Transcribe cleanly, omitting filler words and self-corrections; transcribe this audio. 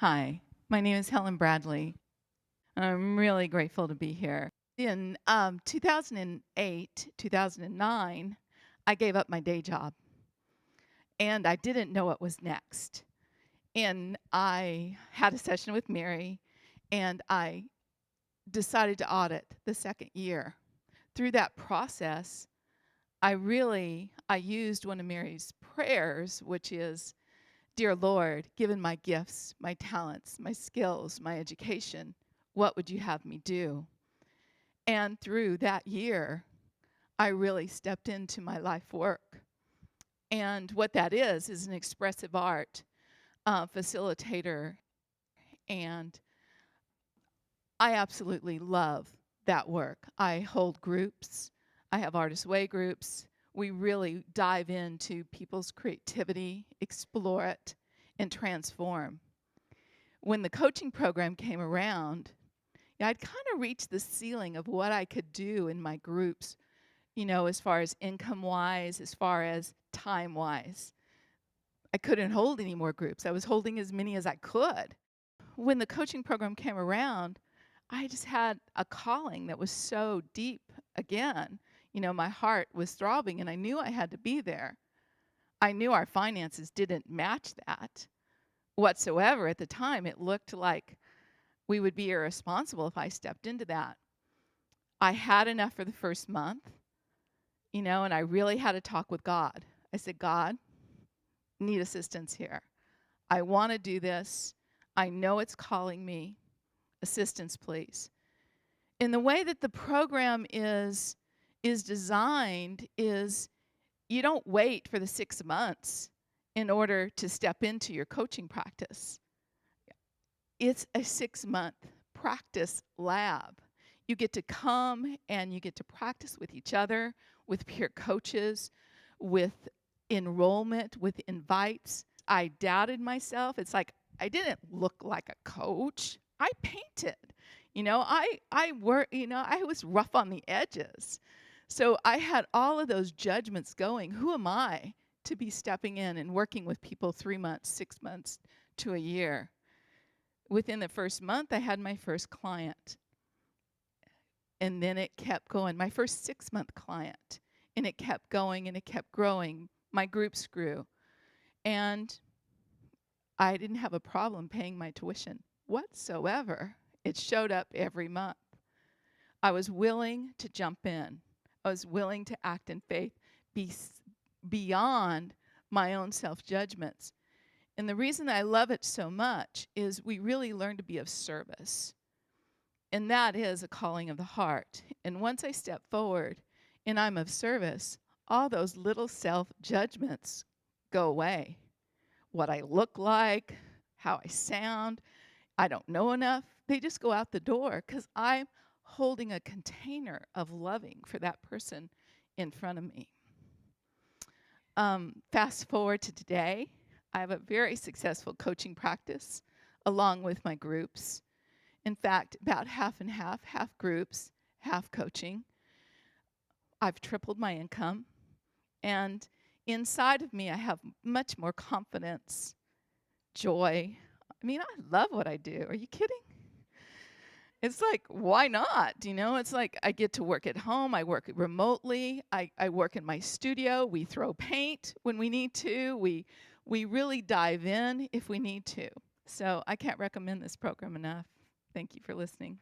Hi, my name is Helen Bradley. I'm really grateful to be here. In 2008, 2009, I gave up my day job, and I didn't know what was next. And I had a session with Mary, and I decided to audit the second year. Through that process, I used one of Mary's prayers, which is, Dear Lord, given my gifts, my talents, my skills, my education, what would you have me do? And through that year, I really stepped into my life work. And what that is an expressive art facilitator. And I absolutely love that work. I hold groups. I have Artist Way groups. We really dive into people's creativity, explore it, and transform. When the coaching program came around, I'd kind of reached the ceiling of what I could do in my groups, as far as income-wise, as far as time-wise. I couldn't hold any more groups. I was holding as many as I could. When the coaching program came around, I just had a calling that was so deep again. My heart was throbbing, and I knew I had to be there. I knew our finances didn't match that whatsoever. At the time, it looked like we would be irresponsible if I stepped into that. I had enough for the first month, and I really had a talk with God. I said, God, need assistance here. I want to do this. I know it's calling me. Assistance, please. And the way that the program is designed is you don't wait for the 6 months in order to step into your coaching practice. It's a 6-month practice lab. You get to come and you get to practice with each other, with peer coaches, with enrollment, with invites. I doubted myself. It's like I didn't look like a coach. I painted. I was rough on the edges. So I had all of those judgments going. Who am I to be stepping in and working with people 3 months, 6 months to a year? Within the first month, I had my first client. And then it kept going. My first 6-month client. And it kept going and it kept growing. My groups grew. And I didn't have a problem paying my tuition whatsoever. It showed up every month. I was willing to jump in. I was willing to act in faith beyond my own self-judgments. And the reason I love it so much is we really learn to be of service. And that is a calling of the heart. And once I step forward and I'm of service, all those little self-judgments go away. What I look like, how I sound, I don't know enough, they just go out the door because I'm holding a container of loving for that person in front of me. Fast forward to today, I have a very successful coaching practice along with my groups. In fact, about half and half groups, half coaching. I've tripled my income. And inside of me, I have much more confidence, joy. I mean, I love what I do. Are you kidding? It's like, why not? It's like I get to work at home. I work remotely. I work in my studio. We throw paint when we need to. We really dive in if we need to. So I can't recommend this program enough. Thank you for listening.